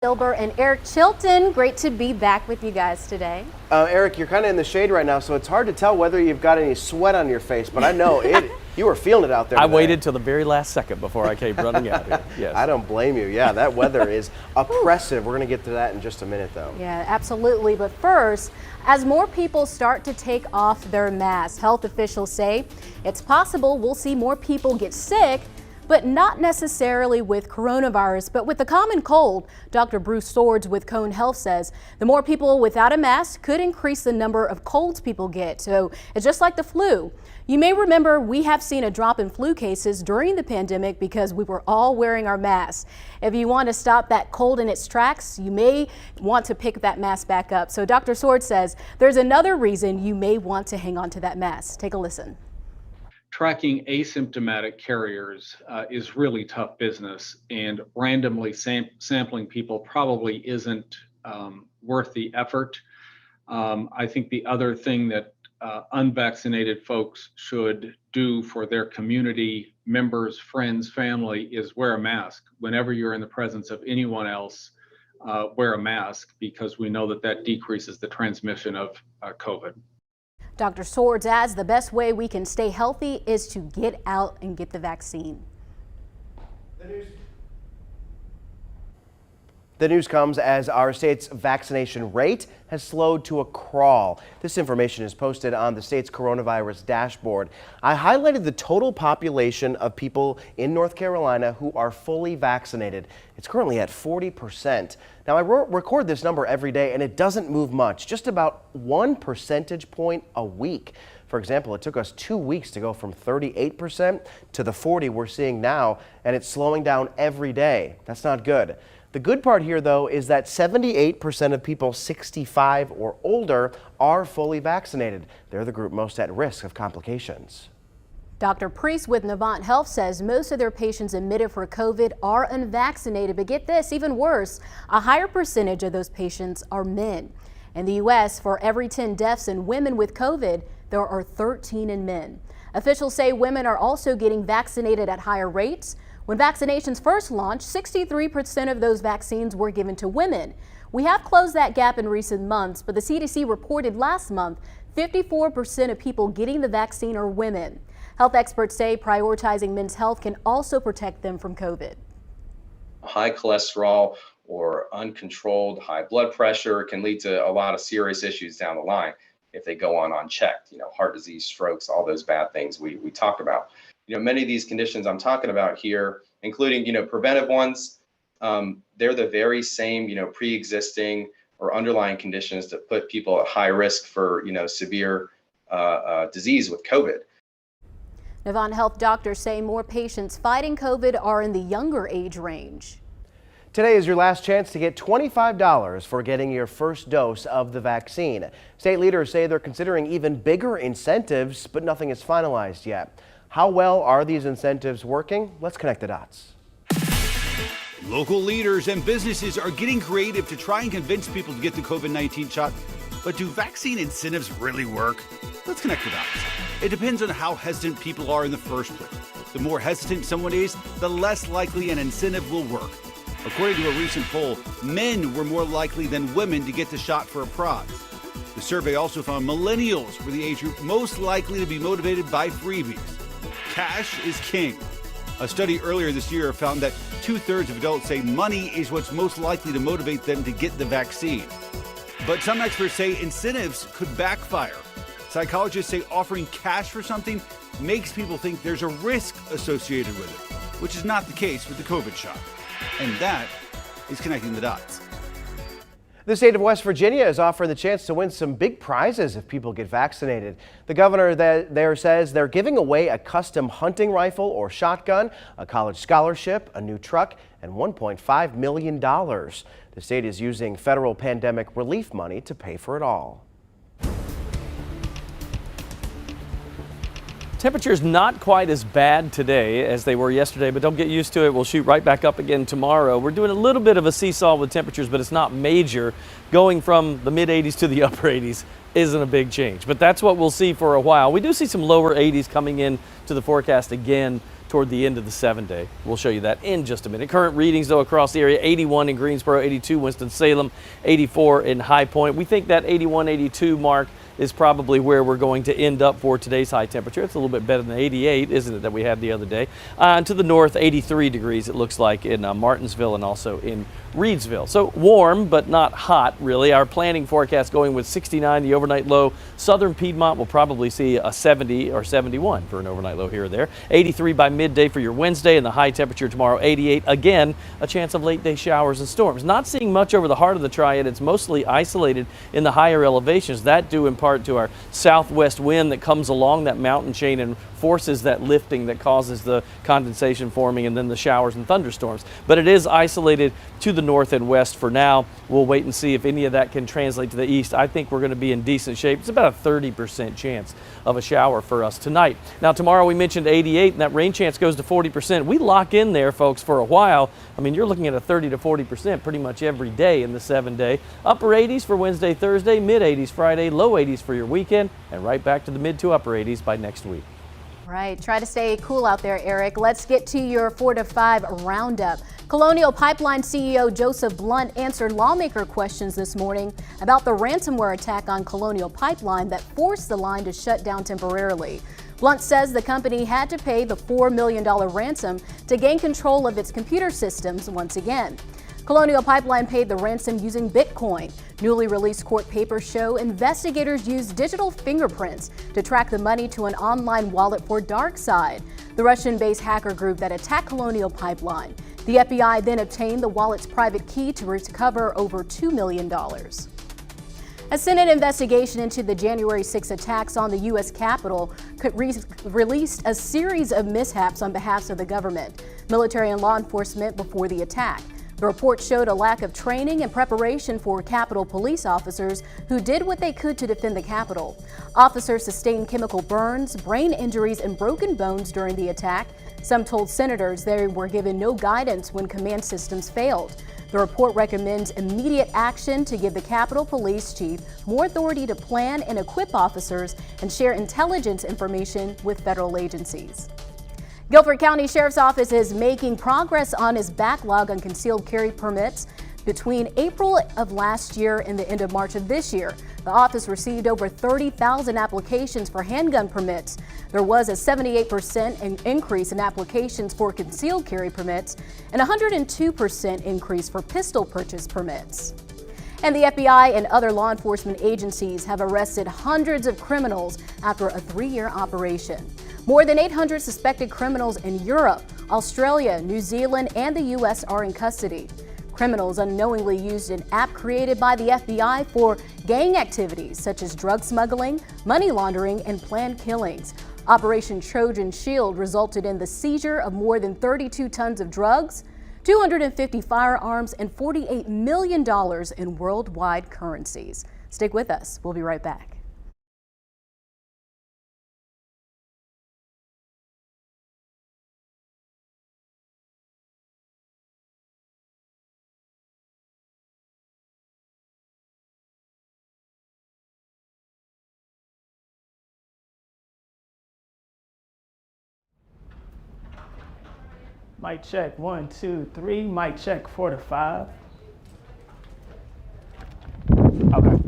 Silber and Eric Chilton, great to be back with you guys today. Eric, you're kind of in the shade right now, so it's hard to tell whether you've got any sweat on your face, but I know you were feeling it out there. I waited till the very last second before I came running out here. Yes. I don't blame you. Yeah, that weather is oppressive. We're going to get to that in just a minute, though. Yeah, absolutely. But first, as more people start to take off their masks, health officials say it's possible we'll see more people get sick, but not necessarily with coronavirus, but with the common cold. Dr. Bruce Swords with Cone Health says the more people without a mask could increase the number of colds people get. So it's just like the flu. You may remember we have seen a drop in flu cases during the pandemic because we were all wearing our masks. If you want to stop that cold in its tracks, you may want to pick that mask back up. So Dr. Swords says there's another reason you may want to hang on to that mask. Take a listen. Tracking asymptomatic carriers is really tough business, and randomly sampling people probably isn't worth the effort. I think the other thing that unvaccinated folks should do for their community members, friends, family is wear a mask. Whenever you're in the presence of anyone else, wear a mask, because we know that that decreases the transmission of COVID. Dr. Swords adds the best way we can stay healthy is to get out and get the vaccine. The news comes as our state's vaccination rate has slowed to a crawl. This information is posted on the state's coronavirus dashboard. I highlighted the total population of people in North Carolina who are fully vaccinated. It's currently at 40%. Now, I record this number every day, and it doesn't move much, just about 1 percentage point a week. For example, it took us 2 weeks to go from 38% to the 40% we're seeing now, and it's slowing down every day. That's not good. The good part here, though, is that 78% of people 65 or older are fully vaccinated. They're the group most at risk of complications. Dr. Priest with Novant Health says most of their patients admitted for COVID are unvaccinated. But get this, even worse, a higher percentage of those patients are men. In the U.S., for every 10 deaths in women with COVID, there are 13 in men. Officials say women are also getting vaccinated at higher rates. When vaccinations first launched, 63% of those vaccines were given to women. We have closed that gap in recent months, but the CDC reported last month 54% of people getting the vaccine are women. Health experts say prioritizing men's health can also protect them from COVID. High cholesterol or uncontrolled high blood pressure can lead to a lot of serious issues down the line if they go on unchecked. Heart disease, strokes, all those bad things we talk about. Many of these conditions I'm talking about here, including, preventive ones, they're the very same, pre-existing or underlying conditions that put people at high risk for, severe disease with COVID. Novant Health doctors say more patients fighting COVID are in the younger age range. Today is your last chance to get $25 for getting your first dose of the vaccine. State leaders say they're considering even bigger incentives, but nothing is finalized yet. How well are these incentives working? Let's connect the dots. Local leaders and businesses are getting creative to try and convince people to get the COVID-19 shot. But do vaccine incentives really work? Let's connect the dots. It depends on how hesitant people are in the first place. The more hesitant someone is, the less likely an incentive will work. According to a recent poll, men were more likely than women to get the shot for a prize. The survey also found millennials were the age group most likely to be motivated by freebies. Cash is king. A study earlier this year found that 2/3 of adults say money is what's most likely to motivate them to get the vaccine. But some experts say incentives could backfire. Psychologists say offering cash for something makes people think there's a risk associated with it, which is not the case with the COVID shot. And that is connecting the dots. The state of West Virginia is offering the chance to win some big prizes if people get vaccinated. The governor there says they're giving away a custom hunting rifle or shotgun, a college scholarship, a new truck, and $1.5 million. The state is using federal pandemic relief money to pay for it all. Temperatures not quite as bad today as they were yesterday, but don't get used to it. We'll shoot right back up again tomorrow. We're doing a little bit of a seesaw with temperatures, but it's not major. Going from the mid 80s to the upper 80s isn't a big change, but that's what we'll see for a while. We do see some lower 80s coming in to the forecast again toward the end of the 7-day. We'll show you that in just a minute. Current readings, though, across the area: 81 in Greensboro, 82 Winston-Salem, 84 in High Point. We think that 81, 82 mark is probably where we're going to end up for today's high temperature. It's a little bit better than 88, isn't it, that we had the other day. To the north, 83 degrees, it looks like, in Martinsville and also in Reedsville. So warm, but not hot, really. Our planning forecast going with 69, the overnight low. Southern Piedmont will probably see a 70 or 71 for an overnight low here or there. 83 by midday for your Wednesday, and the high temperature tomorrow, 88. Again, a chance of late day showers and storms. Not seeing much over the heart of the Triad. It's mostly isolated in the higher elevations. That due in part to our southwest wind that comes along that mountain chain and forces that lifting that causes the condensation forming and then the showers and thunderstorms. But it is isolated to the north and west for now. We'll wait and see if any of that can translate to the east. I think we're going to be in decent shape. It's about a 30% chance of a shower for us tonight. Now tomorrow we mentioned 88, and that rain chance goes to 40%. We lock in there, folks, for a while. I mean, you're looking at a 30 to 40% pretty much every day in the 7-day. Upper 80s for Wednesday, Thursday, mid 80s Friday, low 80s for your weekend, and right back to the mid to upper 80s by next week. Right. Try to stay cool out there, Eric. Let's get to your 4 to 5 roundup. Colonial Pipeline CEO Joseph Blunt answered lawmaker questions this morning about the ransomware attack on Colonial Pipeline that forced the line to shut down temporarily. Blunt says the company had to pay the $4 million ransom to gain control of its computer systems once again. Colonial Pipeline paid the ransom using Bitcoin. Newly released court papers show investigators used digital fingerprints to track the money to an online wallet for DarkSide, the Russian-based hacker group that attacked Colonial Pipeline. The FBI then obtained the wallet's private key to recover over $2 million. A Senate investigation into the January 6 attacks on the U.S. Capitol released a series of mishaps on behalf of the government, military and law enforcement before the attack. The report showed a lack of training and preparation for Capitol police officers who did what they could to defend the Capitol. Officers sustained chemical burns, brain injuries, and broken bones during the attack. Some told senators they were given no guidance when command systems failed. The report recommends immediate action to give the Capitol Police Chief more authority to plan and equip officers and share intelligence information with federal agencies. Guilford County Sheriff's Office is making progress on its backlog on concealed carry permits. Between April of last year and the end of March of this year, the office received over 30,000 applications for handgun permits. There was a 78% increase in applications for concealed carry permits and a 102% increase for pistol purchase permits. And the FBI and other law enforcement agencies have arrested hundreds of criminals after a 3-year operation. More than 800 suspected criminals in Europe, Australia, New Zealand, and the U.S. are in custody. Criminals unknowingly used an app created by the FBI for gang activities such as drug smuggling, money laundering, and planned killings. Operation Trojan Shield resulted in the seizure of more than 32 tons of drugs, 250 firearms, and $48 million in worldwide currencies. Stick with us. We'll be right back. Mic check, 1, 2, 3. Mic check, 4 to 5. Okay.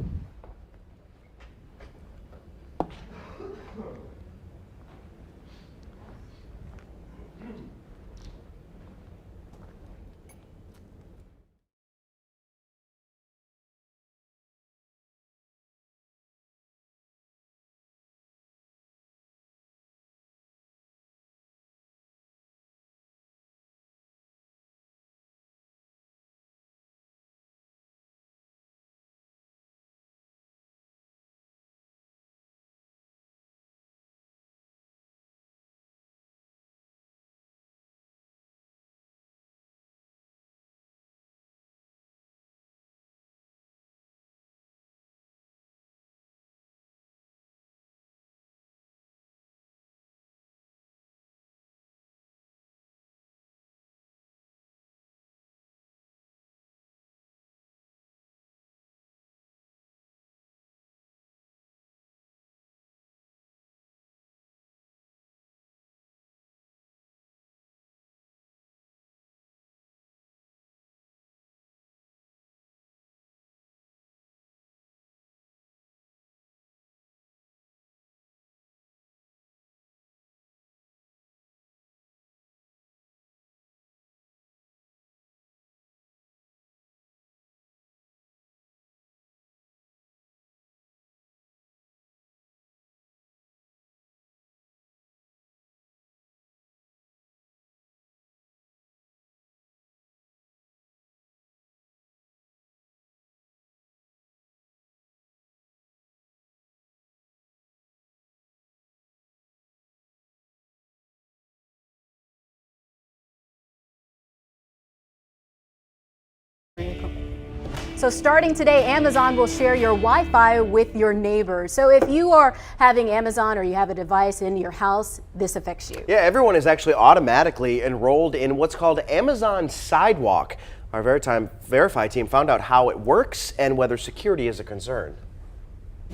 So starting today, Amazon will share your Wi-Fi with your neighbors. So if you are having Amazon or you have a device in your house, this affects you. Yeah, everyone is actually automatically enrolled in what's called Amazon Sidewalk. Our Verify team found out how it works and whether security is a concern.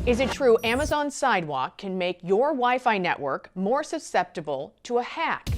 Is it true Amazon Sidewalk can make your Wi-Fi network more susceptible to a hack?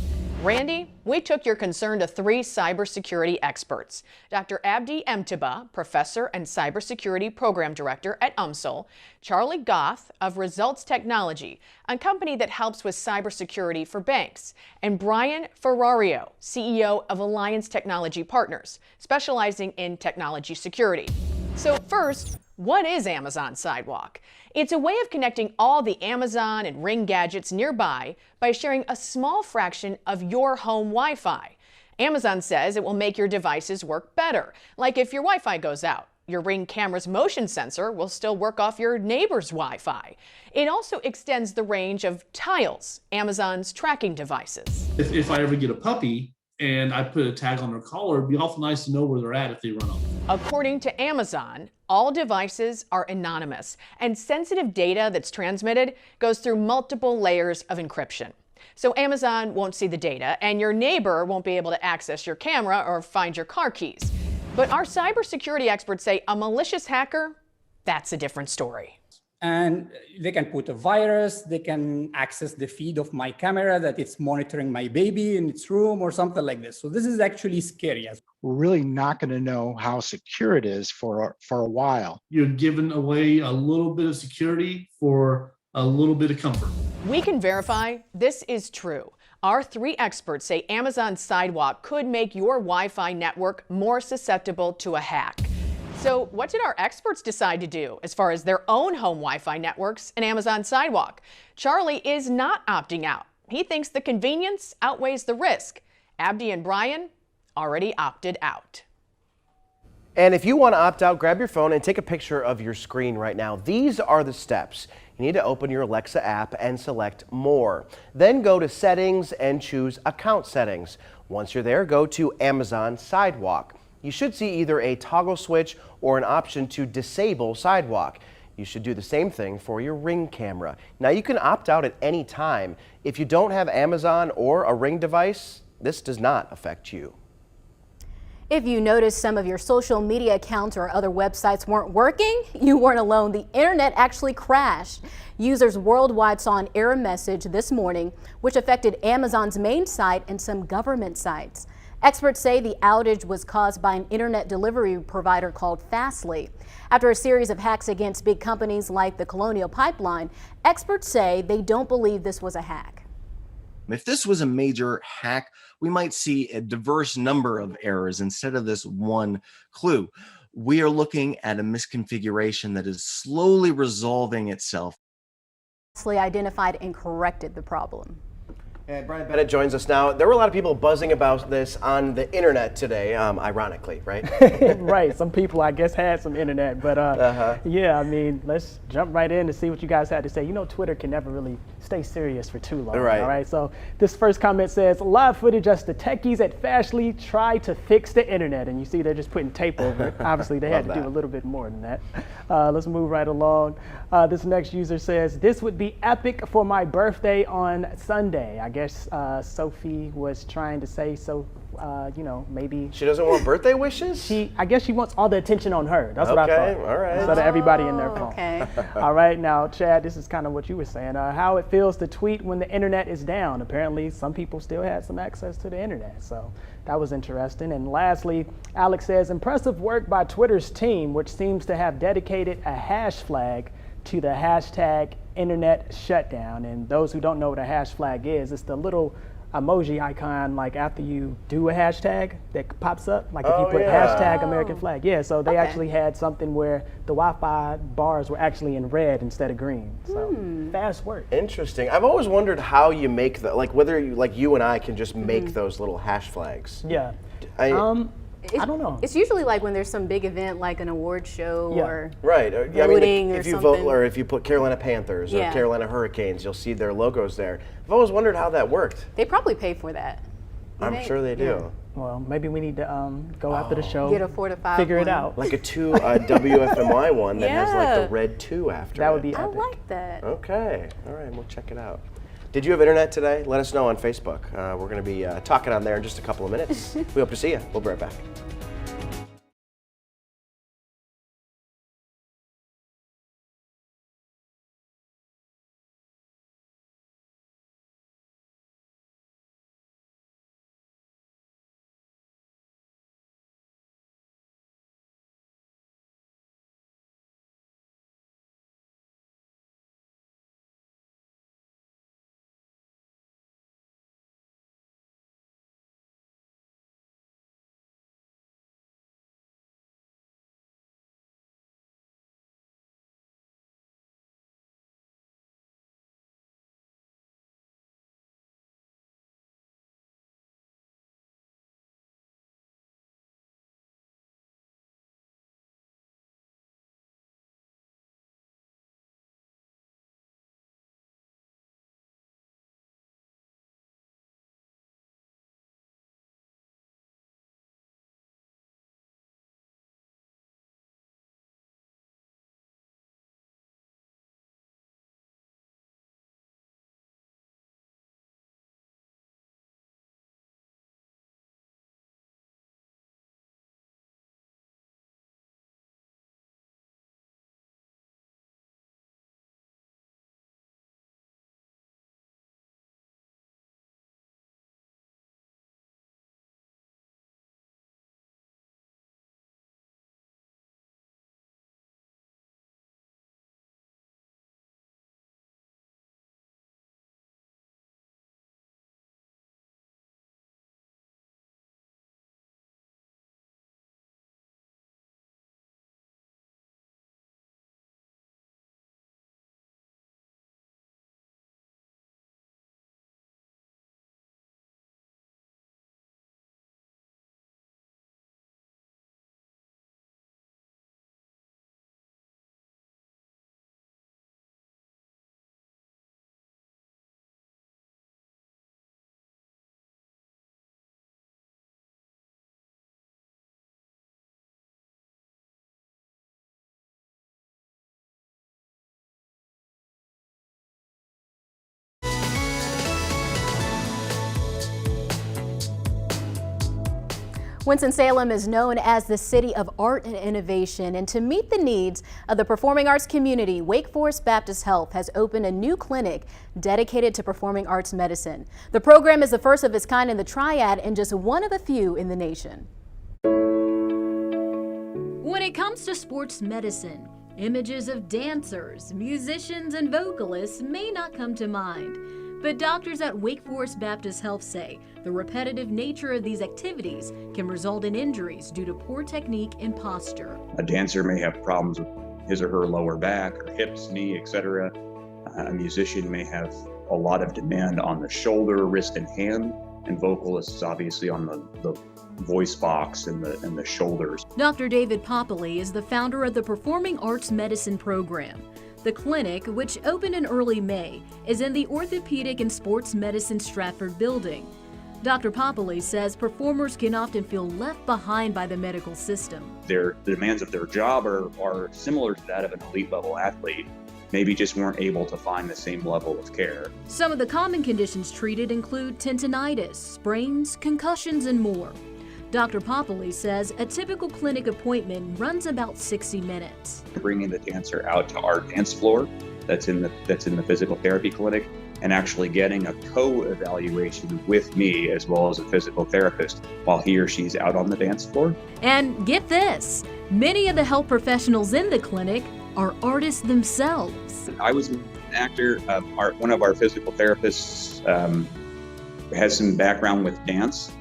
Randy, we took your concern to 3 cybersecurity experts. Dr. Abdi Emtiba, professor and cybersecurity program director at UMSL, Charlie Goth of Results Technology, a company that helps with cybersecurity for banks, and Brian Ferrario, CEO of Alliance Technology Partners, specializing in technology security. So first, what is Amazon Sidewalk? It's a way of connecting all the Amazon and Ring gadgets nearby by sharing a small fraction of your home Wi-Fi. Amazon says it will make your devices work better, like if your Wi-Fi goes out. Your Ring camera's motion sensor will still work off your neighbor's Wi-Fi. It also extends the range of Tiles, Amazon's tracking devices. If I ever get a puppy and I put a tag on their collar, it'd be awful nice to know where they're at if they run off. According to Amazon, all devices are anonymous, and sensitive data that's transmitted goes through multiple layers of encryption. So Amazon won't see the data, and your neighbor won't be able to access your camera or find your car keys. But our cybersecurity experts say a malicious hacker, that's a different story. And they can put a virus, they can access the feed of my camera that it's monitoring my baby in its room or something like this. So this is actually scary. We're really not going to know how secure it is for a while. You're giving away a little bit of security for a little bit of comfort. We can verify this is true. Our 3 experts say Amazon Sidewalk could make your Wi-Fi network more susceptible to a hack. So what did our experts decide to do as far as their own home Wi-Fi networks and Amazon Sidewalk? Charlie is not opting out. He thinks the convenience outweighs the risk. Abdi and Brian already opted out. And if you want to opt out, grab your phone and take a picture of your screen right now. These are the steps. You need to open your Alexa app and select More. Then go to Settings and choose Account Settings. Once you're there, go to Amazon Sidewalk. You should see either a toggle switch or an option to disable Sidewalk. You should do the same thing for your Ring camera. Now you can opt out at any time. If you don't have Amazon or a Ring device, this does not affect you. If you notice some of your social media accounts or other websites weren't working, you weren't alone. The internet actually crashed. Users worldwide saw an error message this morning, which affected Amazon's main site and some government sites. Experts say the outage was caused by an internet delivery provider called Fastly. After a series of hacks against big companies like the Colonial pipeline, experts say they don't believe this was a hack. If this was a major hack, we might see a diverse number of errors instead of this one clue. We are looking at a misconfiguration that is slowly resolving itself. Fastly identified and corrected the problem. And Brian Bennett joins us now. There were a lot of people buzzing about this on the internet today, ironically, right? Right. Some people, I guess, had some internet, but yeah, I mean, let's jump right in to see what you guys had to say. You know, Twitter can never really stay serious for too long, right? All right. So this first comment says, live footage as the techies at Fastly try to fix the internet, and you see they're just putting tape over it. Obviously, they had to do a little bit more than that. Let's move right along. This next user says, this would be epic for my birthday on Sunday. I guess Sophie was trying to say so, you know, maybe she doesn't want birthday wishes. I guess she wants all the attention on her. That's what I thought. Okay, all right. Instead of everybody in their phone. Okay. All right, now Chad, this is kind of what you were saying. How it feels to tweet when the internet is down. Apparently, some people still had some access to the internet, so that was interesting. And lastly, Alex says, impressive work by Twitter's team, which seems to have dedicated a hash flag to the hashtag internet shutdown. And those who don't know what a hash flag is, it's the little emoji icon like after you do a hashtag that pops up, like if you put hashtag American flag. Yeah, so they actually had something where the Wi-Fi bars were actually in red instead of green. So fast work. Interesting. I've always wondered how you make the, like whether you, like you and I can just make those little hash flags. Yeah. I don't know. It's usually like when there's some big event like an award show or right. voting I mean, if or you something. vote or if you put Carolina Panthers or Carolina Hurricanes, you'll see their logos there. I've always wondered how that worked. They probably pay for that. I'm sure they do. Well, maybe we need to go after the show, Get a 4 to 5 figure it one. out. Like a WFMY one that has like Yeah. the red 2 after That it. would be I epic. like that. Okay, all right, we'll check it out. Did you have internet today? Let us know on Facebook. We're going to be talking on there in just a couple of minutes. We hope to see you. We'll be right back. Winston-Salem is known as the city of art and innovation, and to meet the needs of the performing arts community, Wake Forest Baptist Health has opened a new clinic dedicated to performing arts medicine. The program is the first of its kind in the Triad and just one of a few in the nation. When it comes to sports medicine, images of dancers, musicians, and vocalists may not come to mind. But doctors at Wake Forest Baptist Health say the repetitive nature of these activities can result in injuries due to poor technique and posture. A dancer may have problems with his or her lower back, or hips, knee, etc. A musician may have a lot of demand on the shoulder, wrist, and hand, and vocalists obviously on the voice box and the shoulders. Dr. David Popoli is the founder of the Performing Arts Medicine program. The clinic, which opened in early May, is in the Orthopedic and Sports Medicine Stratford building. Dr. Popoli says performers can often feel left behind by the medical system. The demands of their job are similar to that of an elite level athlete, maybe just weren't able to find the same level of care. Some of the common conditions treated include tendinitis, sprains, concussions, and more. Dr. Popoli says a typical clinic appointment runs about 60 minutes. Bringing the dancer out to our dance floor that's in the physical therapy clinic, and actually getting a co-evaluation with me as well as a physical therapist while he or she's out on the dance floor. And get this, many of the health professionals in the clinic are artists themselves. I was an actor. One of our physical therapists has some background with dance.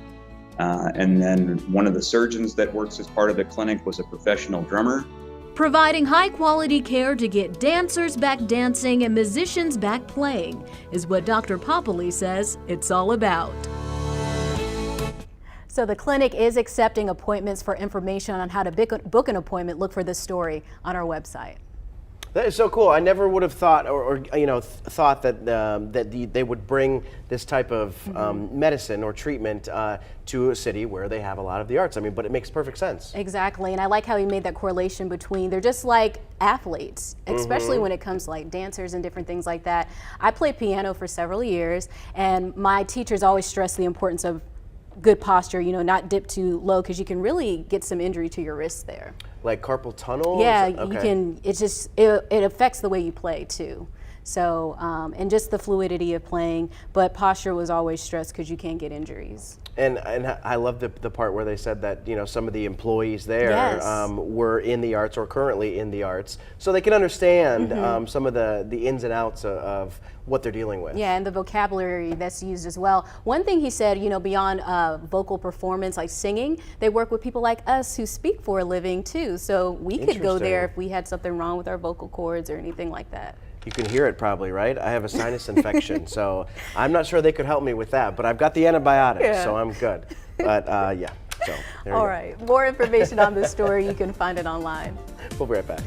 And then one of the surgeons that works as part of the clinic was a professional drummer. Providing high-quality care to get dancers back dancing and musicians back playing is what Dr. Popoli says it's all about. So the clinic is accepting appointments. For information on how to book an appointment, look for this story on our website. That is so cool. I never would have thought, or thought that they would bring this type of medicine or treatment to a city where they have a lot of the arts. I mean, but it makes perfect sense. Exactly, and I like how he made that correlation between they're just like athletes, especially when it comes to like dancers and different things like that. I played piano for several years, and my teachers always stressed the importance of good posture, not dip too low, because you can really get some injury to your wrists there. Like carpal tunnel? Yeah, Okay. you can, it affects the way you play too. So, and just the fluidity of playing, but posture was always stressed because you can get injuries. And I love the part where they said that some of the employees there were in the arts or currently in the arts, so they can understand some of the ins and outs of what they're dealing with. Yeah, and the vocabulary that's used as well. One thing he said, beyond vocal performance, like singing, they work with people like us who speak for a living too. So we could go there if we had something wrong with our vocal cords or anything like that. You can hear it probably, right? I have a sinus infection, so I'm not sure they could help me with that, but I've got the antibiotics, so I'm good. But yeah, so there you All go. right, more information on this story, you can find it online. We'll be right back.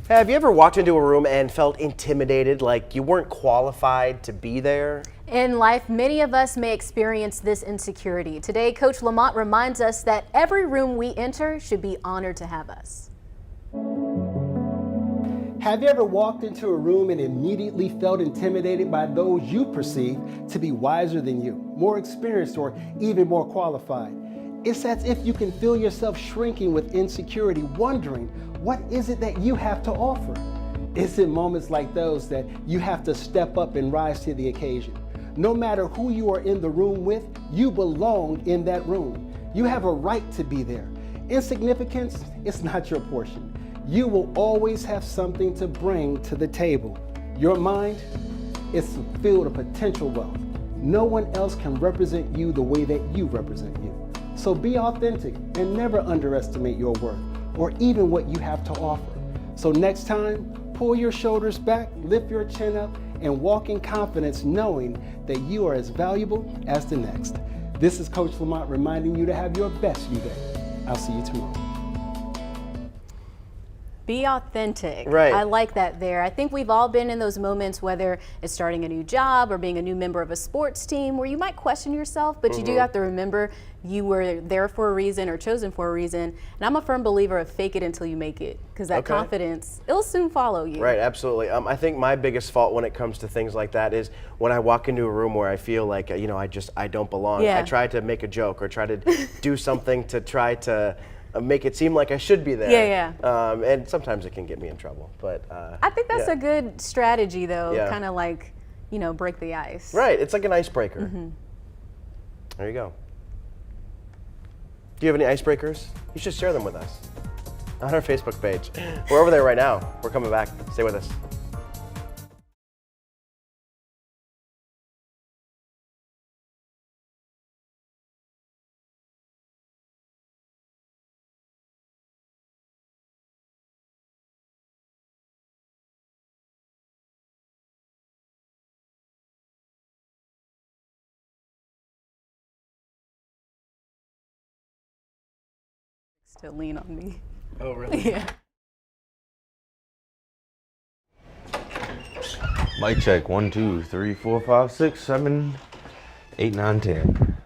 Have you ever walked into a room and felt intimidated, like you weren't qualified to be there? In life, many of us may experience this insecurity. Today, Coach Lamont reminds us that every room we enter should be honored to have us. Have you ever walked into a room and immediately felt intimidated by those you perceive to be wiser than you, more experienced, or even more qualified? It's as if you can feel yourself shrinking with insecurity, wondering, what is it that you have to offer? It's in moments like those that you have to step up and rise to the occasion. No matter who you are in the room with, you belong in that room. You have a right to be there. Insignificance is not your portion. You will always have something to bring to the table. Your mind is filled with potential wealth. No one else can represent you the way that you represent you. So be authentic and never underestimate your worth or even what you have to offer. So next time, pull your shoulders back, lift your chin up, and walk in confidence knowing that you are as valuable as the next. This is Coach Lamont reminding you to have your best you day. I'll see you tomorrow. Be authentic. Right. I like that there. I think we've all been in those moments, whether it's starting a new job or being a new member of a sports team, where you might question yourself, but you do have to remember you were there for a reason or chosen for a reason. And I'm a firm believer of fake it until you make it, because that confidence, it'll soon follow you. Right, absolutely. I think my biggest fault when it comes to things like that is when I walk into a room where I feel like, you know, I don't belong. Yeah. I try to make a joke or try to do something to try to make it seem like I should be there. Yeah. And sometimes it can get me in trouble. But I think that's yeah. a good strategy, though, Yeah. kind of like, you know, break the ice. Right, it's like an icebreaker. There you go. Do you have any icebreakers? You should share them with us on our Facebook page. We're over there right now. We're coming back. Stay with us. To lean on me. Oh, really? Yeah. Mic check. 1, 2, 3, 4, 5, 6, 7, 8, 9, 10.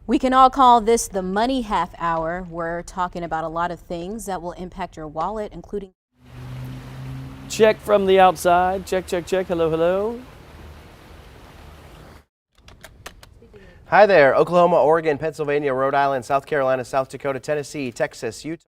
We can all call this the money half hour. We're talking about a lot of things that will impact your wallet, including. Check from the outside. Check, check, check. Hello, hello. Hi there, Oklahoma, Oregon, Pennsylvania, Rhode Island, South Carolina, South Dakota, Tennessee, Texas, Utah.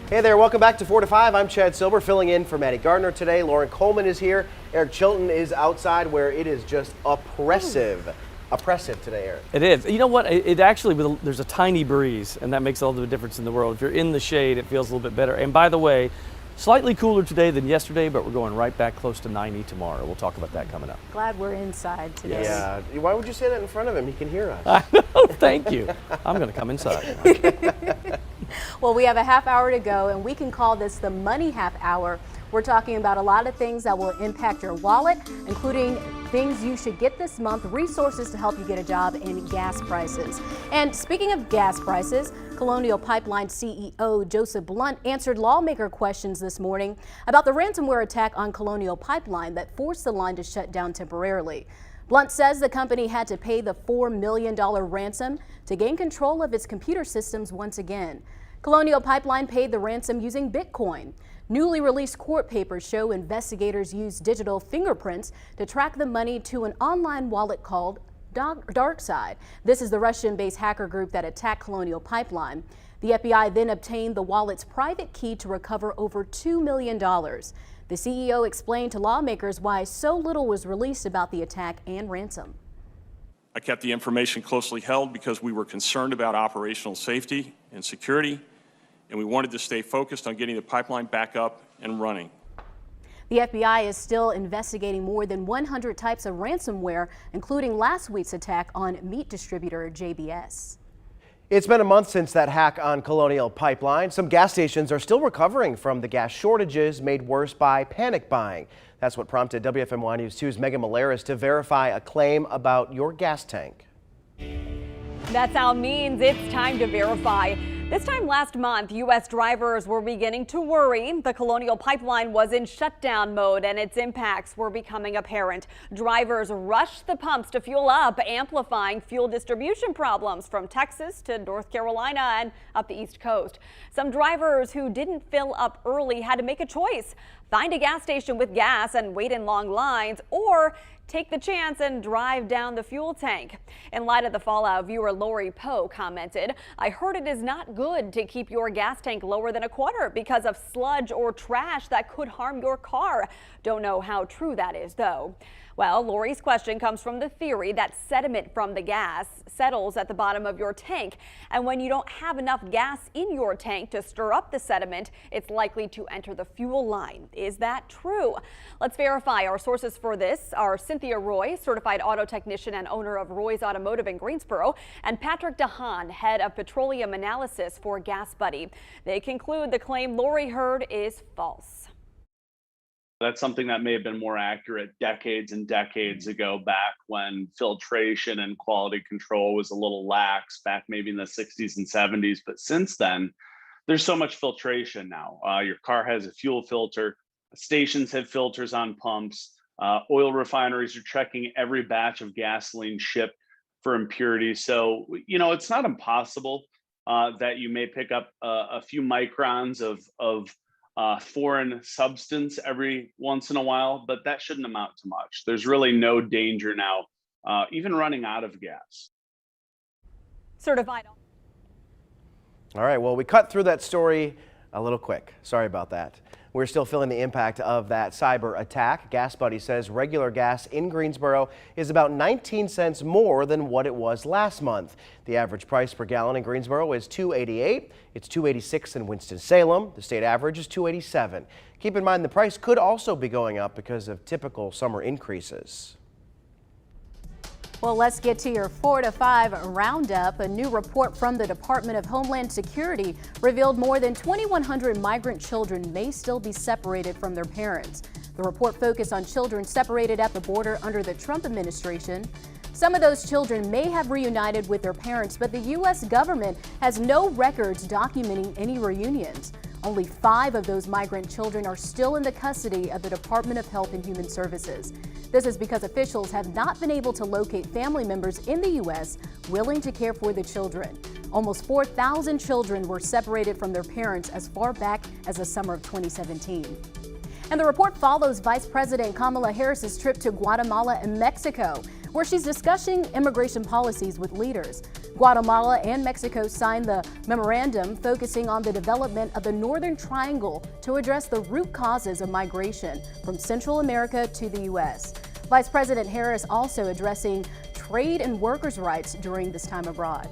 Hey there, welcome back to 4 to 5. I'm Chad Silber, filling in for Maddie Gardner today. Lauren Coleman is here. Eric Chilton is outside where it is just oppressive. Oppressive today, Eric. It is. You know what? It actually, there's a tiny breeze, and that makes all the difference in the world. If you're in the shade, it feels a little bit better. And by the way, slightly cooler today than yesterday, but we're going right back close to 90 tomorrow. We'll talk about that coming up. Glad we're inside today. Yeah. Why would you say that in front of him? He can hear us. I know. Thank you. I'm going to come inside. Well, we have a half hour to go, and we can call this the money half hour. We're talking about a lot of things that will impact your wallet, including things you should get this month, resources to help you get a job, and gas prices. And speaking of gas prices, Colonial Pipeline CEO Joseph Blunt answered lawmaker questions this morning about the ransomware attack on Colonial Pipeline that forced the line to shut down temporarily. Blunt says the company had to pay the $4 million ransom to gain control of its computer systems once again. Colonial Pipeline paid the ransom using Bitcoin. Newly released court papers show investigators used digital fingerprints to track the money to an online wallet called DarkSide. This is the Russian-based hacker group that attacked Colonial Pipeline. The FBI then obtained the wallet's private key to recover over $2 million. The CEO explained to lawmakers why so little was released about the attack and ransom. I kept the information closely held because we were concerned about operational safety and security, and we wanted to stay focused on getting the pipeline back up and running. The FBI is still investigating more than 100 types of ransomware, including last week's attack on meat distributor JBS. It's been a month since that hack on Colonial Pipeline. Some gas stations are still recovering from the gas shortages made worse by panic buying. That's what prompted WFMY News 2's Megan Malaris to verify a claim about your gas tank. That sound means it's time to verify. This time last month, U.S. drivers were beginning to worry. The Colonial Pipeline was in shutdown mode and its impacts were becoming apparent. Drivers rushed the pumps to fuel up, amplifying fuel distribution problems from Texas to North Carolina and up the East Coast. Some drivers who didn't fill up early had to make a choice: find a gas station with gas and wait in long lines, or take the chance and drive down the fuel tank. In light of the fallout, viewer Lori Poe commented, "I heard it is not good to keep your gas tank lower than a quarter because of sludge or trash that could harm your car. Don't know how true that is, though." Well, Lori's question comes from the theory that sediment from the gas settles at the bottom of your tank. And when you don't have enough gas in your tank to stir up the sediment, it's likely to enter the fuel line. Is that true? Let's verify. Our sources for this are Cynthia Roy, certified auto technician and owner of Roy's Automotive in Greensboro, and Patrick DeHaan, head of petroleum analysis for Gas Buddy. They conclude the claim Lori heard is false. That's something that may have been more accurate decades and decades ago, back when filtration and quality control was a little lax, back maybe in the 60s and 70s. But since then, there's so much filtration now. Your car has a fuel filter, stations have filters on pumps, oil refineries are checking every batch of gasoline shipped for impurities. So, you know, it's not impossible that you may pick up a few microns of foreign substance every once in a while, but that shouldn't amount to much. There's really no danger now, even running out of gas. Certified. All right, well, we cut through that story a little quick. Sorry about that. We're still feeling the impact of that cyber attack. Gas Buddy says regular gas in Greensboro is about 19 cents more than what it was last month. The average price per gallon in Greensboro is $2.88. It's $2.86 in Winston-Salem. The state average is $2.87. Keep in mind the price could also be going up because of typical summer increases. Well, let's get to your 4 to 5 roundup. A new report from the Department of Homeland Security revealed more than 2,100 migrant children may still be separated from their parents. The report focused on children separated at the border under the Trump administration. Some of those children may have reunited with their parents, but the U.S. government has no records documenting any reunions. Only 5 of those migrant children are still in the custody of the Department of Health and Human Services. This is because officials have not been able to locate family members in the U.S. willing to care for the children. Almost 4,000 children were separated from their parents as far back as the summer of 2017. And the report follows Vice President Kamala Harris's trip to Guatemala and Mexico, where she's discussing immigration policies with leaders. Guatemala and Mexico signed the memorandum focusing on the development of the Northern Triangle to address the root causes of migration from Central America to the U.S. Vice President Harris also addressing trade and workers' rights during this time abroad.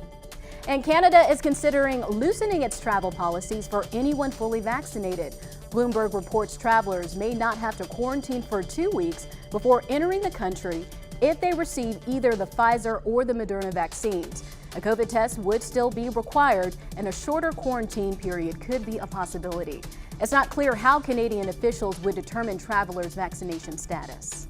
And Canada is considering loosening its travel policies for anyone fully vaccinated. Bloomberg reports travelers may not have to quarantine for 2 weeks before entering the country if they receive either the Pfizer or the Moderna vaccines. A COVID test would still be required, and a shorter quarantine period could be a possibility. It's not clear how Canadian officials would determine travelers' vaccination status.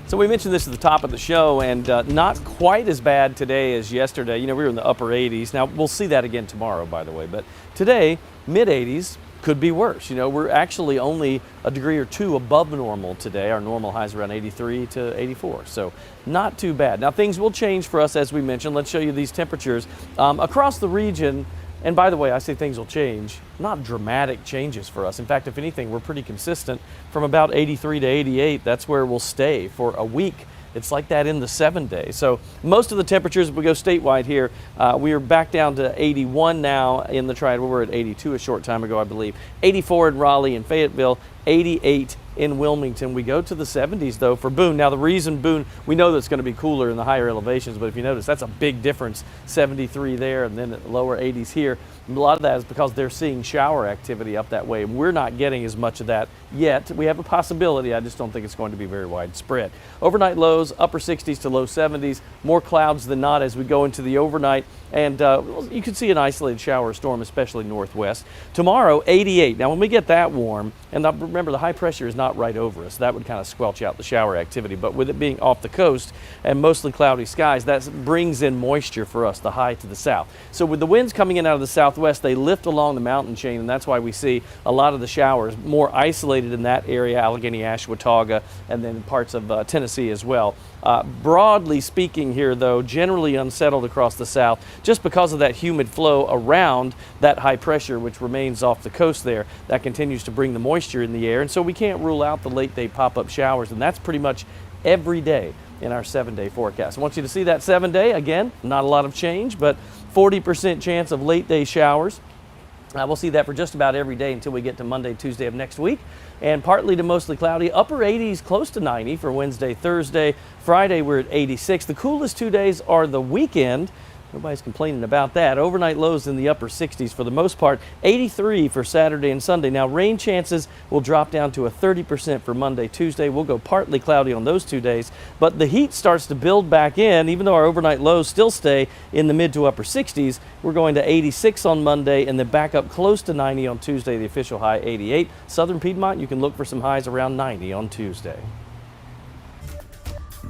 So we mentioned this at the top of the show, and not quite as bad today as yesterday. You know, we were in the upper 80s. Now, we'll see that again tomorrow, by the way. But today, mid-80s could be worse. You know, we're actually only a degree or 2 above normal today. Our normal high is around 83 to 84, so not too bad. Now, things will change for us, as we mentioned. Let's show you these temperatures across the region. And by the way, I say things will change, not dramatic changes for us. In fact, if anything, we're pretty consistent from about 83 to 88. That's where we'll stay for a week it's like that in the 7-day. So most of the temperatures, if we go statewide here, we are back down to 81 now in the Triad. We were at 82 a short time ago, I believe. 84 in Raleigh and Fayetteville, 88 in Wilmington. We go to the 70s though for Boone. Now the reason Boone, we know that it's going to be cooler in the higher elevations, but if you notice, that's a big difference. 73 there and then lower 80s here. A lot of that is because they're seeing shower activity up that way. We're not getting as much of that yet. We have a possibility. I just don't think it's going to be very widespread. Overnight lows, upper 60s to low 70s. More clouds than not as we go into the overnight. And you can see an isolated shower storm, especially northwest. Tomorrow, 88. Now, when we get that warm, and remember the high pressure is not right over us. That would kind of squelch out the shower activity. But with it being off the coast and mostly cloudy skies, that brings in moisture for us, the high to the south. So with the winds coming in out of the southwest, they lift along the mountain chain, and that's why we see a lot of the showers more isolated in that area, Allegheny, Ashwaubenon, and then parts of Tennessee as well. Broadly speaking here, though, generally unsettled across the south just because of that humid flow around that high pressure, which remains off the coast there. That continues to bring the moisture in the air, and so we can't rule out the late day pop-up showers, and that's pretty much every day in our 7-day forecast. I want you to see that 7-day. Again, not a lot of change, but 40% chance of late day showers. We'll see that for just about every day until we get to Monday, Tuesday of next week. And partly to mostly cloudy, upper 80s, close to 90 for Wednesday, Thursday. Friday, we're at 86. The coolest 2 days are the weekend. Nobody's complaining about that. Overnight lows in the upper 60s for the most part. 83 for Saturday and Sunday. Now, rain chances will drop down to a 30% for Monday, Tuesday. We'll go partly cloudy on those 2 days. But the heat starts to build back in, even though our overnight lows still stay in the mid to upper 60s. We're going to 86 on Monday and then back up close to 90 on Tuesday, the official high 88. Southern Piedmont, you can look for some highs around 90 on Tuesday.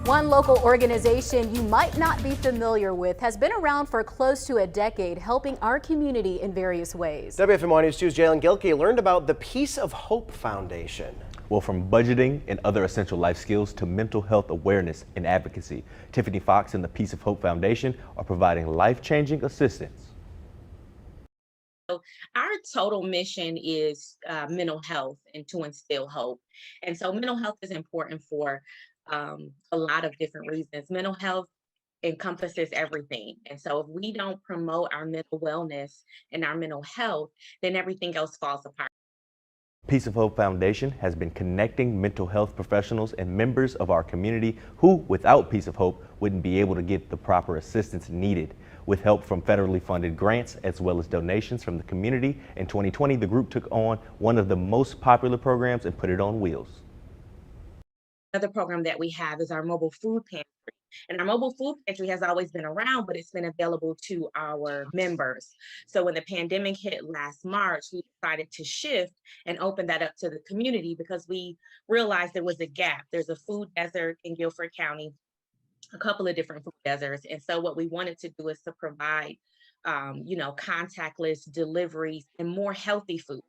One local organization you might not be familiar with has been around for close to a decade, helping our community in various ways. WFMY News 2's Jalen Gilkey learned about the Piece of Hope Foundation. Well, from budgeting and other essential life skills to mental health awareness and advocacy, Tiffany Fox and the Piece of Hope Foundation are providing life-changing assistance. Our total mission is mental health and to instill hope. And so mental health is important for a lot of different reasons. Mental health encompasses everything. And so if we don't promote our mental wellness and our mental health, then everything else falls apart. Piece of Hope Foundation has been connecting mental health professionals and members of our community who, without Piece of Hope, wouldn't be able to get the proper assistance needed. With help from federally funded grants as well as donations from the community, in 2020, the group took on one of the most popular programs and put it on wheels. Another program that we have is our mobile food pantry. And our mobile food pantry has always been around, but it's been available to our members. So when the pandemic hit last March, we decided to shift and open that up to the community because we realized there was a gap. There's a food desert in Guilford County, a couple of different food deserts. And so what we wanted to do is to provide, contactless deliveries and more healthy food.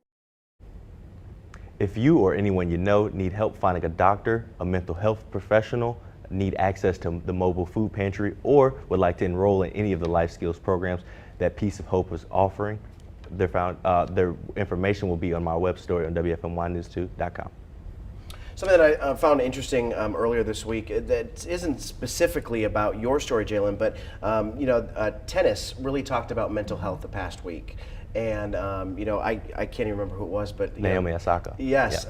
If you or anyone you know need help finding a doctor, a mental health professional, need access to the mobile food pantry, or would like to enroll in any of the life skills programs that Piece of Hope is offering, their information will be on my web story on WFMYnews2.com. Something that I found interesting earlier this week that isn't specifically about your story, Jalen, but tennis really talked about mental health the past week. And, I can't even remember who it was, but Naomi Osaka. Yes,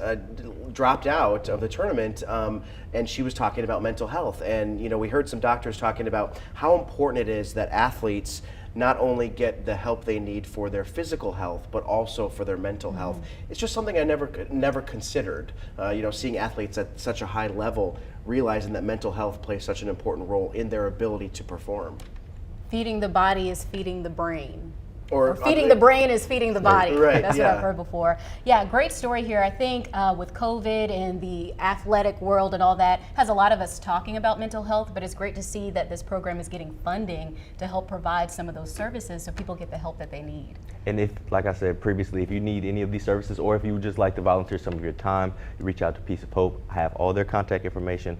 dropped out of the tournament, and she was talking about mental health. And, we heard some doctors talking about how important it is that athletes not only get the help they need for their physical health, but also for their mental health. It's just something I never considered, seeing athletes at such a high level, realizing that mental health plays such an important role in their ability to perform. Feeding the body is feeding the brain. Or feeding the brain is feeding the body. Right, That's what I've heard before. Yeah, great story here. I think with COVID and the athletic world and all that, has a lot of us talking about mental health, but it's great to see that this program is getting funding to help provide some of those services so people get the help that they need. And if, like I said previously, if you need any of these services or if you would just like to volunteer some of your time, you reach out to Piece of Hope. I have all their contact information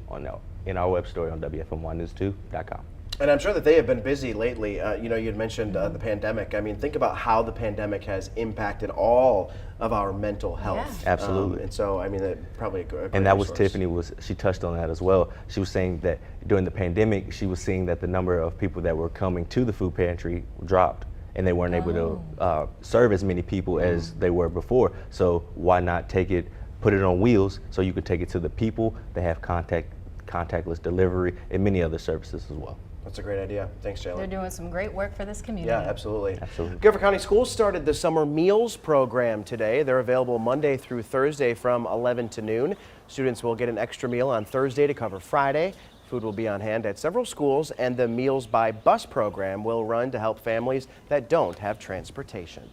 in our web story on WFMYnews2.com. And I'm sure that they have been busy lately. You know, you had mentioned the pandemic. I mean, think about how the pandemic has impacted all of our mental health. Yeah. Absolutely. And so, I mean, that probably a great And that was resource. Tiffany, she touched on that as well. She was saying that during the pandemic, she was seeing that the number of people that were coming to the food pantry dropped, and they weren't able to serve as many people as they were before. So why not put it on wheels so you could take it to the people that have contactless delivery and many other services as well. That's a great idea. Thanks, Jalen. They're doing some great work for this community. Yeah, absolutely. Absolutely. Guilford County Schools started the summer meals program today. They're available Monday through Thursday from 11 to noon. Students will get an extra meal on Thursday to cover Friday. Food will be on hand at several schools, and the Meals by Bus program will run to help families that don't have transportation.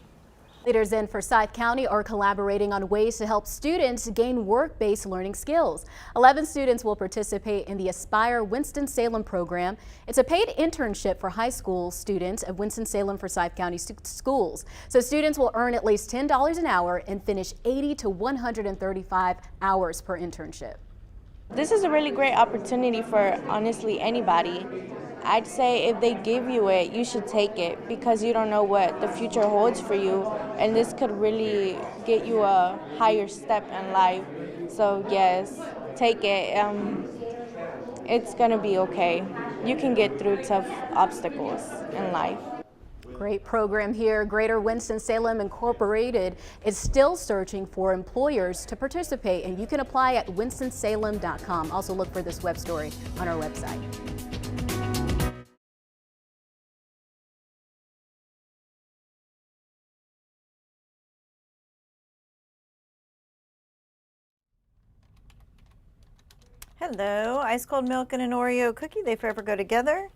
Leaders in Forsyth County are collaborating on ways to help students gain work-based learning skills. 11 students will participate in the Aspire Winston-Salem program. It's a paid internship for high school students at Winston-Salem Forsyth County schools. So students will earn at least $10 an hour and finish 80 to 135 hours per internship. This is a really great opportunity for honestly anybody. I'd say if they give you it, you should take it because you don't know what the future holds for you, and this could really get you a higher step in life. So yes, take it. It's gonna be okay. You can get through tough obstacles in life. Great program here. Greater Winston-Salem Incorporated is still searching for employers to participate, and you can apply at winstonsalem.com. Also look for this web story on our website. Hello, ice cold milk and an Oreo cookie. They forever go together.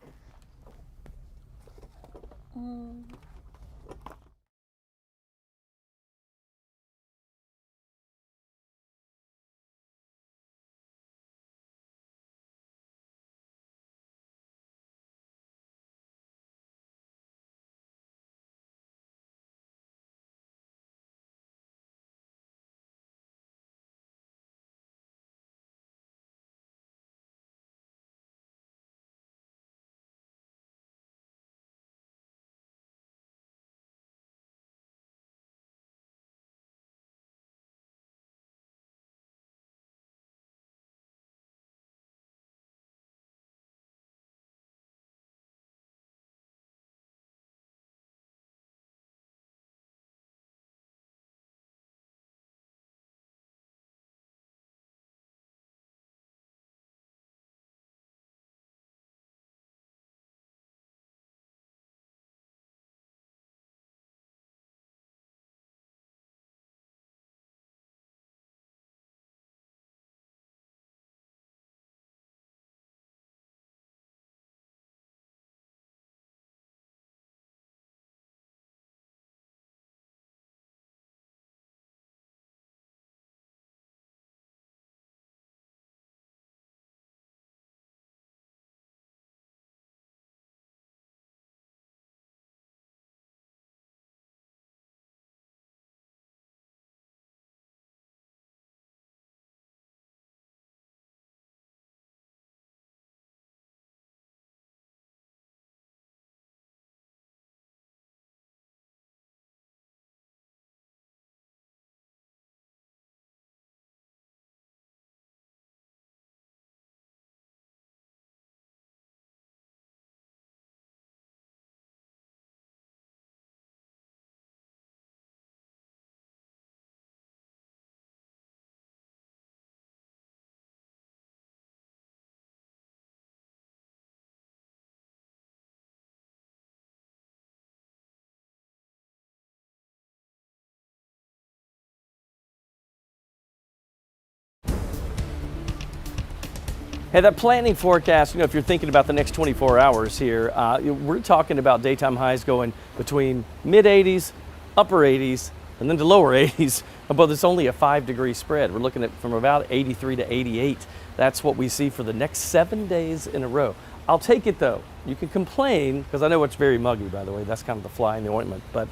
Hey, that planning forecast, if you're thinking about the next 24 hours here, we're talking about daytime highs going between mid 80s, upper 80s, and then to lower 80s, but it's only a 5-degree spread. We're looking at from about 83 to 88. That's what we see for the next 7 days in a row. I'll take it though. You can complain, because I know it's very muggy, by the way. That's kind of the fly in the ointment, but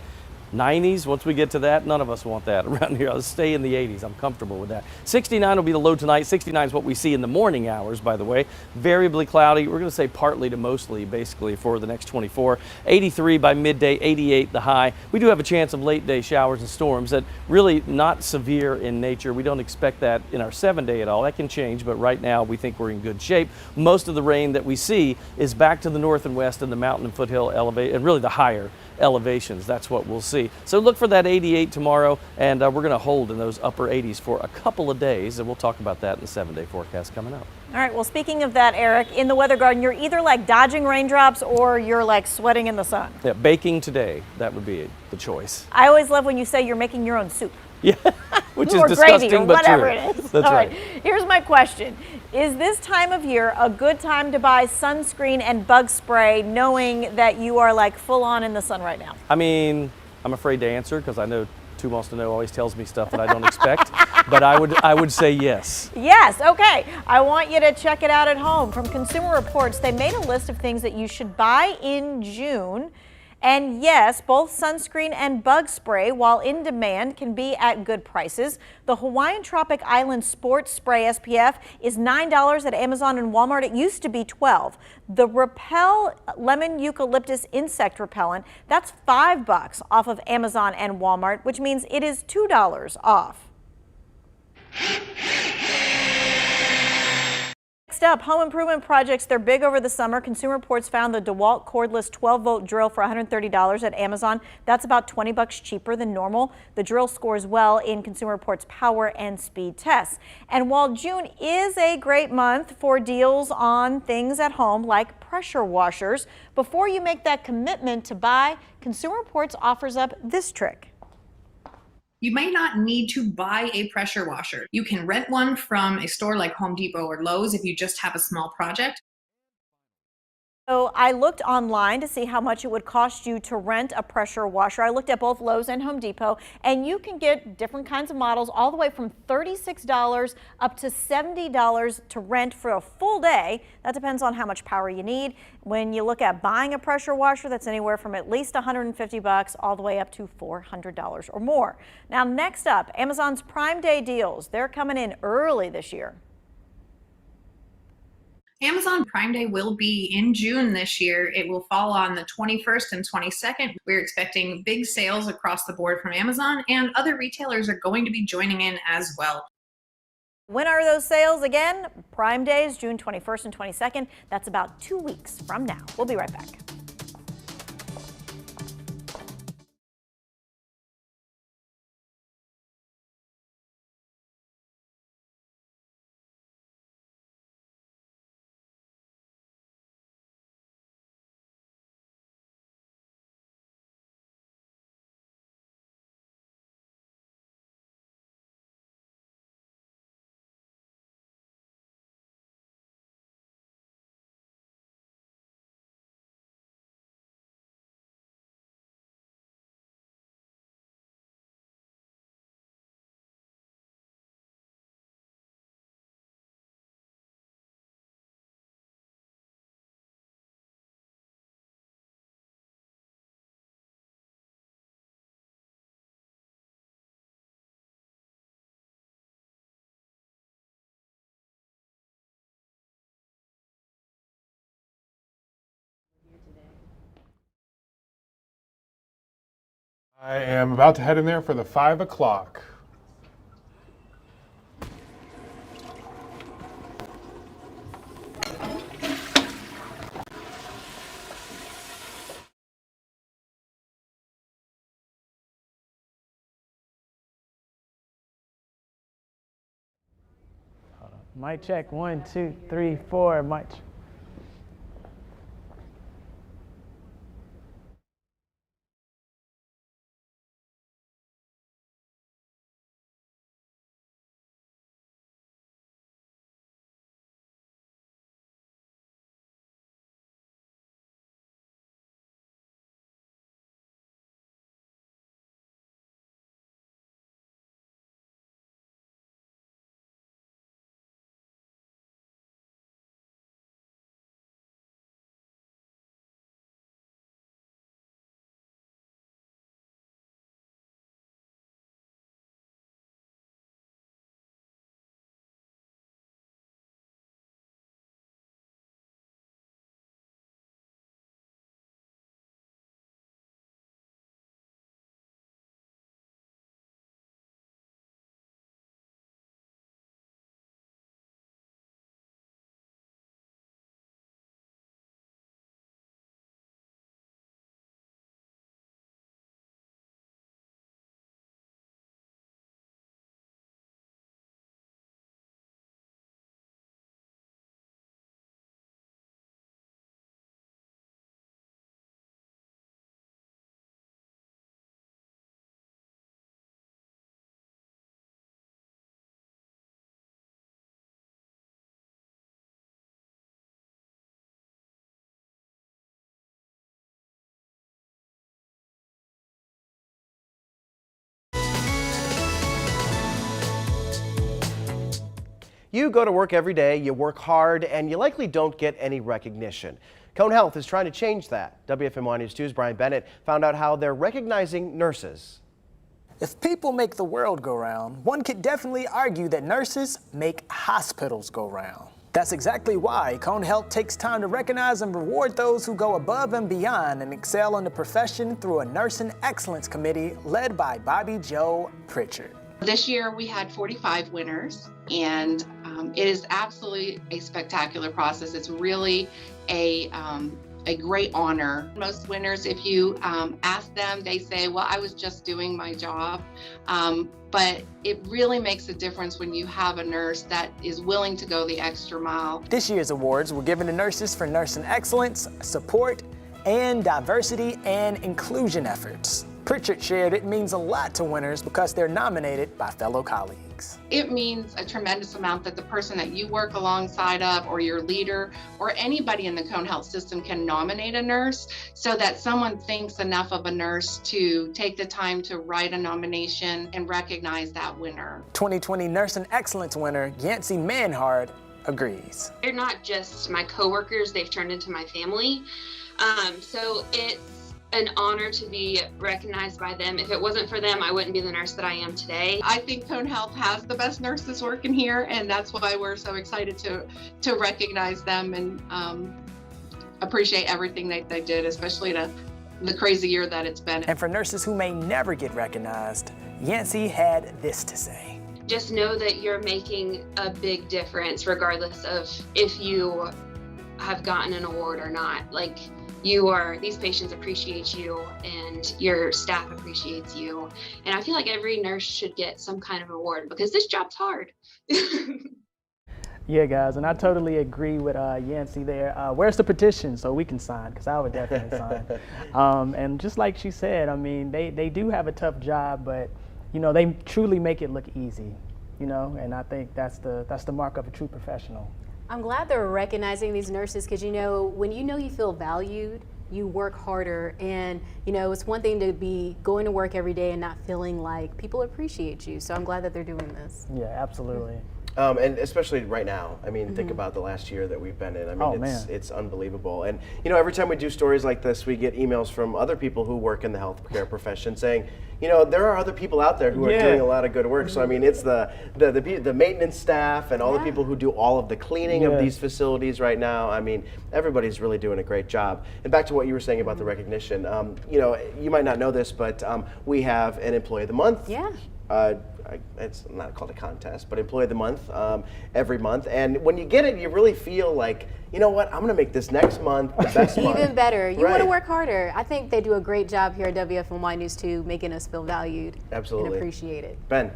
90s, once we get to that, none of us want that around here. Let's stay in the 80s. I'm comfortable with that. 69 will be the low tonight. 69 is what we see in the morning hours, by the way. Variably cloudy. We're going to say partly to mostly, basically, for the next 24. 83 by midday, 88 the high. We do have a chance of late day showers and storms that really not severe in nature. We don't expect that in our 7-day at all. That can change, but right now we think we're in good shape. Most of the rain that we see is back to the north and west in the mountain and foothill elevate, and really the higher elevations. That's what we'll see. So look for that 88 tomorrow, and we're going to hold in those upper 80s for a couple of days, and we'll talk about that in the 7-day forecast coming up. All right, well, speaking of that, Eric, in the weather garden, you're either like dodging raindrops or you're like sweating in the sun. Yeah, baking today, that would be the choice. I always love when you say you're making your own soup. Yeah, which is or disgusting, gravy or but whatever true. it is. That's All right. Here's my question. Is this time of year a good time to buy sunscreen and bug spray knowing that you are like full on in the sun right now? I mean, I'm afraid to answer because I know Two Wants to Know always tells me stuff that I don't expect, but I would say yes. Yes, okay. I want you to check it out at home. From Consumer Reports, they made a list of things that you should buy in June. And yes, both sunscreen and bug spray, while in demand, can be at good prices. The Hawaiian Tropic Island Sports Spray SPF is $9 at Amazon and Walmart. It used to be $12. The Repel Lemon Eucalyptus Insect Repellent, that's $5 off of Amazon and Walmart, which means it is $2 off. Next up, home improvement projects. They're big over the summer. Consumer Reports found the DeWalt cordless 12-volt drill for $130 at Amazon. That's about $20 cheaper than normal. The drill scores well in Consumer Reports power and speed tests. And while June is a great month for deals on things at home like pressure washers, before you make that commitment to buy, Consumer Reports offers up this trick. You may not need to buy a pressure washer. You can rent one from a store like Home Depot or Lowe's if you just have a small project. So I looked online to see how much it would cost you to rent a pressure washer. I looked at both Lowe's and Home Depot, and you can get different kinds of models all the way from $36 up to $70 to rent for a full day. That depends on how much power you need. When you look at buying a pressure washer, that's anywhere from at least $150 all the way up to $400 or more. Now next up, Amazon's Prime Day deals. They're coming in early this year. Amazon Prime Day will be in June this year. It will fall on the 21st and 22nd. We're expecting big sales across the board from Amazon, and other retailers are going to be joining in as well. When are those sales again? Prime Days, June 21st and 22nd. That's about 2 weeks from now. We'll be right back. I am about to head in there for the 5 o'clock. Mic check, 1, 2, 3, 4, mic. You go to work every day, you work hard, and you likely don't get any recognition. Cone Health is trying to change that. WFMY News 2's Brian Bennett found out how they're recognizing nurses. If people make the world go round, one could definitely argue that nurses make hospitals go round. That's exactly why Cone Health takes time to recognize and reward those who go above and beyond and excel in the profession through a Nursing Excellence Committee led by Bobby Joe Pritchard. This year we had 45 winners, and it is absolutely a spectacular process. It's really a great honor. Most winners, if you ask them, they say, well, I was just doing my job. But it really makes a difference when you have a nurse that is willing to go the extra mile. This year's awards were given to nurses for nursing excellence, support, and diversity and inclusion efforts. Pritchard shared it means a lot to winners because they're nominated by fellow colleagues. It means a tremendous amount that the person that you work alongside of, or your leader, or anybody in the Cone Health system can nominate a nurse, so that someone thinks enough of a nurse to take the time to write a nomination and recognize that winner. 2020 Nursing Excellence winner Yancey Manhard agrees. They're not just my coworkers, they've turned into my family. So it's an honor to be recognized by them. If it wasn't for them, I wouldn't be the nurse that I am today. I think Cone Health has the best nurses working here, and that's why we're so excited to recognize them and appreciate everything that they did, especially the crazy year that it's been. And for nurses who may never get recognized, Yancey had this to say. Just know that you're making a big difference regardless of if you have gotten an award or not. Like, these patients appreciate you and your staff appreciates you. And I feel like every nurse should get some kind of award because this job's hard. Yeah, guys, and I totally agree with Yancey there. Where's the petition so we can sign? Because I would definitely sign. And just like she said, I mean, they do have a tough job, but you know, they truly make it look easy. You know, and I think that's the mark of a true professional. I'm glad they're recognizing these nurses because, you know, when you feel valued, you work harder. And, you know, it's one thing to be going to work every day and not feeling like people appreciate you. So I'm glad that they're doing this. Yeah, absolutely. And especially right now, I mean, think about the last year that we've been in. I mean, it's unbelievable. And, you know, every time we do stories like this, we get emails from other people who work in the healthcare profession saying, you know, there are other people out there who are doing a lot of good work. So, I mean, it's the maintenance staff and all the people who do all of the cleaning of these facilities right now. I mean, everybody's really doing a great job. And back to what you were saying about the recognition, you know, you might not know this, but we have an Employee of the Month. Yeah. It's not called a contest, but Employee of the Month every month. And when you get it, you really feel like, you know what, I'm going to make this next month the best month. Even better. You want to work harder. I think they do a great job here at WFMY News 2, making us feel valued and appreciated. Ben.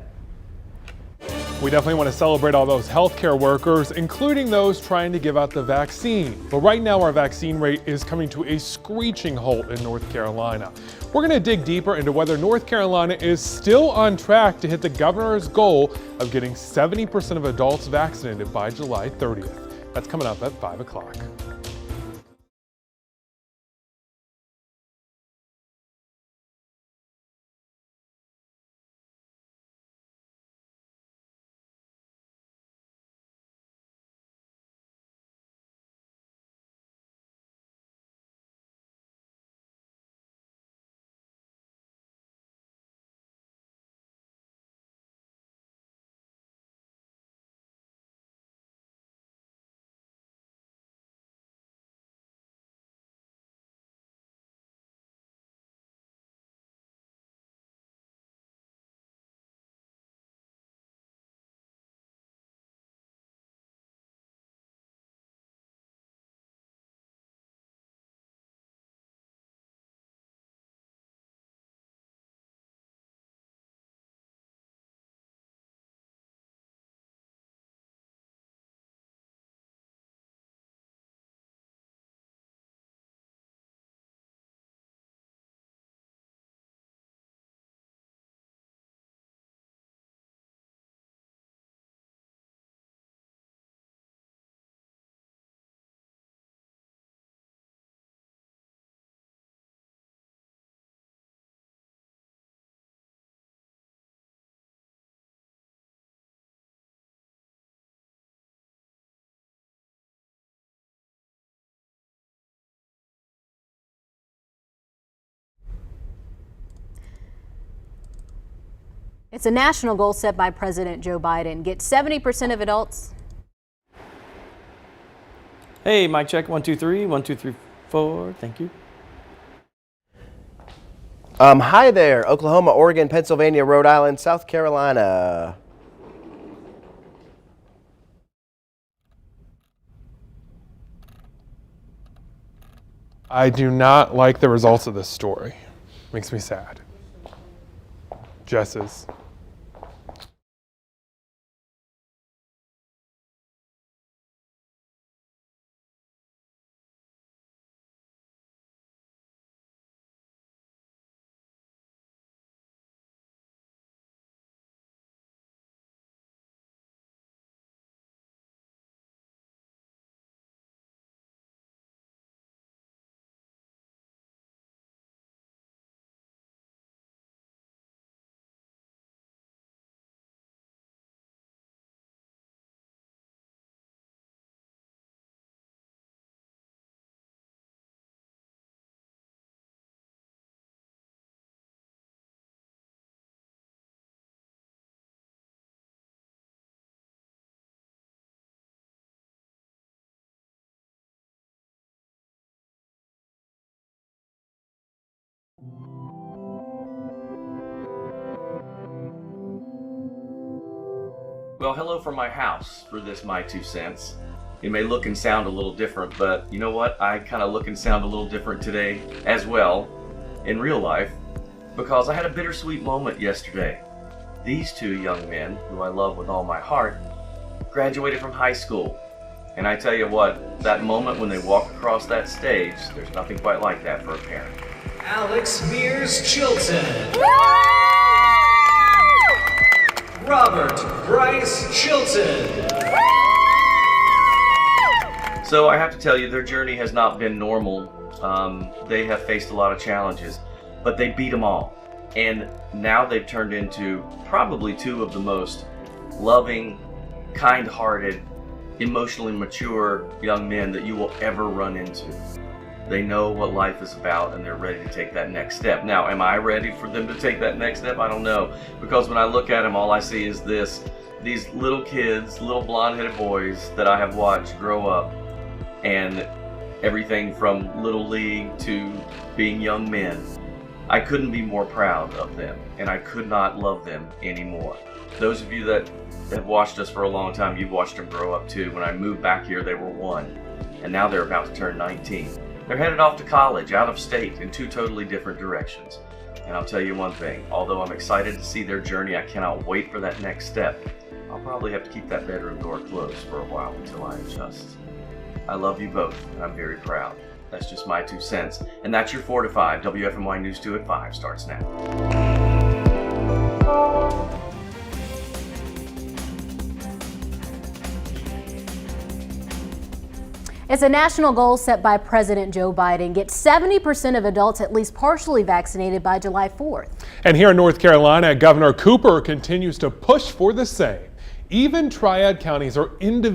We definitely want to celebrate all those healthcare workers, including those trying to give out the vaccine. But right now, our vaccine rate is coming to a screeching halt in North Carolina. We're going to dig deeper into whether North Carolina is still on track to hit the governor's goal of getting 70% of adults vaccinated by July 30th. That's coming up at 5 o'clock. It's a national goal set by President Joe Biden. Get 70% of adults. Hey, mic check, 1, 2, 3, 1, 2, 3, 4. Thank you. Hi there, Oklahoma, Oregon, Pennsylvania, Rhode Island, South Carolina. I do not like the results of this story. Makes me sad. Jess's. Well, hello from my house for this My 2 cents. It may look and sound a little different, but you know what? I kind of look and sound a little different today as well in real life because I had a bittersweet moment yesterday. These two young men, who I love with all my heart, graduated from high school. And I tell you what, that moment when they walk across that stage, there's nothing quite like that for a parent. Alex Mears Chilton. Robert Bryce Chilton. So I have to tell you, their journey has not been normal. They have faced a lot of challenges, but they beat them all. And now they've turned into probably two of the most loving, kind-hearted, emotionally mature young men that you will ever run into. They know what life is about and they're ready to take that next step. Now, am I ready for them to take that next step? I don't know. Because when I look at them, all I see is these little kids, little blonde-headed boys that I have watched grow up, and everything from Little League to being young men. I couldn't be more proud of them, and I could not love them anymore. Those of you that have watched us for a long time, you've watched them grow up too. When I moved back here, they were 1, and now they're about to turn 19. They're headed off to college, out of state, in 2 totally different directions. And I'll tell you one thing, although I'm excited to see their journey, I cannot wait for that next step. I'll probably have to keep that bedroom door closed for a while until I adjust. I love you both, and I'm very proud. That's just my 2 cents. And that's your 4 to 5. WFMY News 2 at 5 starts now. It's a national goal set by President Joe Biden. Get 70% of adults at least partially vaccinated by July 4th. And here in North Carolina, Governor Cooper continues to push for the same. Even triad counties are individual